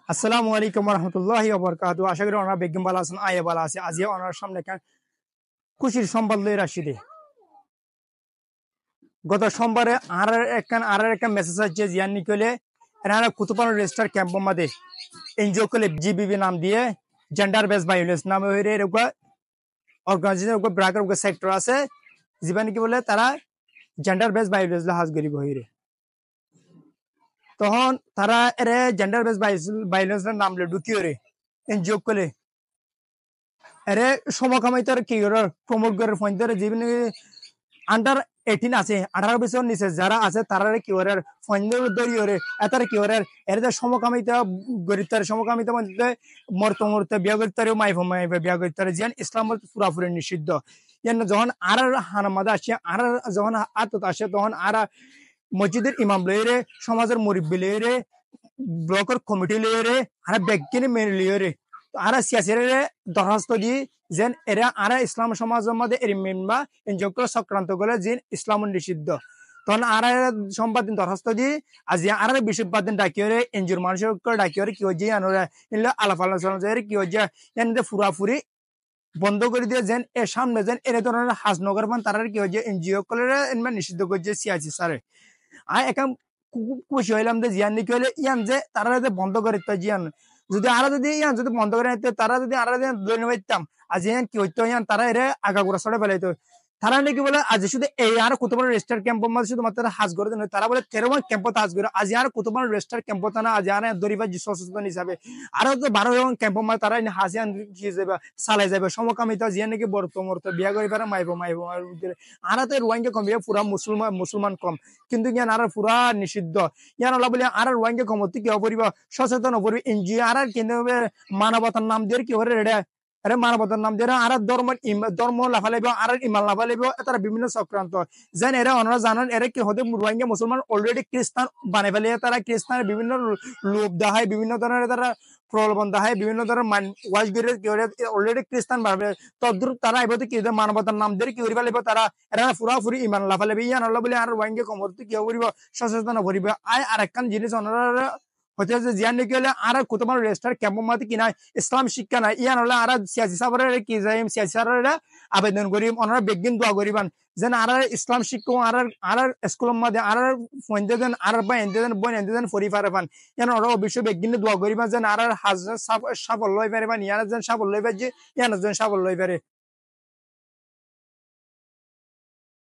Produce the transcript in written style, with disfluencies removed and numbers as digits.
আসসালামু আলাইকুম রহমতুল্লাহি ওবরকাতু। আশা করি ওনারা বেগম বালা আছেন, আয়া বালা আছে। আজ ওনার সামনে খুশির সংবাদ লই রাশিদে গত সোমবারে আর একটা মেসেজ আছে জিয়ান নিকলে এনারা কুতুবান রেজিস্টার ক্যাম্প মাদে এনজিও কলে জিবিবি নাম দিয়ে জেন্ডার বেস ভায়োলেন্স নামে হইরে এরকম অর্গানাইজেশন ব্রাকের সেক্টর আছে জীবানি কি বলে তারা জেন্ডার বেস ভায়োলেন্স হাজ গরিব হইরে তখন তারা এরে জেন্ডার বেস ভায়োলেন্স নাম লে ঢুকিয়ে রে এনজিও কলে এরে সমকামিতার কি প্রমোট করে ফোন ধরে জীবন আন্ডার 18 আছে 18 বছর নিচে যারা আছে তারা কি ওরে ফোন ধরে এতার কি ওরে এর যে সমকামিতা গরিবতার সমকামিতা মধ্যে মরতে বিয়া করতে মাই বিয়া করতে যেন ইসলাম পুরাপুরি নিষিদ্ধ যেন যখন আর হানামাদা আসে আর যখন আতত আসে তখন আর মসজিদের ইমাম লইরে সমাজের মুরব্বী লইরে ব্লকের কমিটি লইরে আর ব্যাগকিনি মেনে লইরে আর সিয়াসিরে দরখাস্ত দি যেন এরা আর ইসলাম সমাজের মধ্যে এর মেনবা এনজক সক্রান্ত করে যে ইসলাম নিষিদ্ধ তখন আর সম্পাদ দরখাস্ত দি আজ আর বিশ্ববাদ ডাকিয়ে এনজিওর মানুষের ডাকিয়ে কি হচ্ছে আলাপ আলোচনা কি হচ্ছে এনে পুরাপুরি বন্ধ করে দিয়ে যেন এর সামনে যেন এর ধরনের হাজ নগর পান তারা কি হচ্ছে এনজিও করে নিষিদ্ধ করছে সিয়াসি সারে আর এখন খুব খুশি হইলাম যে জিয়ান নিকে হলে ইয়ান যে তারা যে বন্ধ করে জিয়ান যদি আরো যদি ইয়ান যদি বন্ধ করে তারা যদি আরো ধন্যবাদ দিতাম আজ ইয়ান কি হইতো ইয়ান তারা এর আগাগোড়া সরে ফেলাইতো তারা নাকি বলে আজ শুধু এই আর কুতুবার রেজিস্টার ক্যাম্প মধ্যে শুধুমাত্র হাজ করে দেন তারা বলে 13 ক্যাম্পত হাজ করে আজ আর কুতুবার রেজিস্টার ক্যাম্পত না আজ আর দরিবা সচেতন হিসাবে আরো তো 12 ক্যাম্প মধ্যে তারা হাজিয়ান কি যাবে চালাই যাবে সমকামিতা জিয়ান নাকি বর্তমান বিয়া করে পারে মাইব আর তো রোহিঙ্গা কম পুরা মুসলমান কম কিন্তু ইয়ান আর পুরা নিষিদ্ধ ইয়ান ওলা বলে আর রোহিঙ্গা কমতি কি অপরিব সচেতন অপরিব এনজিও আর কিন্তু মানবতার নাম দিয়ে কি হরে রেডা আরে মানবতার নাম দিয়ে আর ধর্ম লাফালাইব আর ইমান লাফালাইব তারা বিভিন্ন চক্রান্ত যেন এরা ওনারা জানেন এরা কি হতে রোহিঙ্গা মুসলমান অলরেডি খ্রিস্টান বানাই ফেলে তারা খ্রিস্টানের বিভিন্ন লোভ দেখায় বিভিন্ন ধরনের তারা প্রলোভন দেখায় বিভিন্ন ধরনের ওয়াজ করে অলরেডি খ্রিস্টান বানাবে তদ্রুপ তারা এবার কি মানবতার নাম দিয়ে কি করিবা লাগবে তারা এরা পুরাপুরি ইমান লাফালাইবে ইয়ান আল্লাহ বলে আর রোহিঙ্গা কমর কি করিব সচেতন করিব আর একখান জিনিস ওনারা হচ্ছে জিয়ান নাকি হলে আর কোথাও রেজিস্টার ক্যাম্প মাতে কিনা ইসলাম শিক্ষা নাই ইয়ান হলে আর সিয়াসি সাবরের কি যাই সিয়াসি সাবরের আবেদন করি ওনারা বেগিন দোয়া করিবান যেন আর ইসলাম শিক্ষক আর স্কুলের মধ্যে আর ফোন দেন আর বা এনতে দেন বই এনতে দেন ফরি পারবান ইয়ান ওরা অবশ্যই বেগিনে দোয়া করিবান যেন আর হাজ সাফল্য হয়ে পারিবান ইয়ান যেন সাফল্য হয়ে পারে ইয়ান যেন সাফল্য হয়ে পারে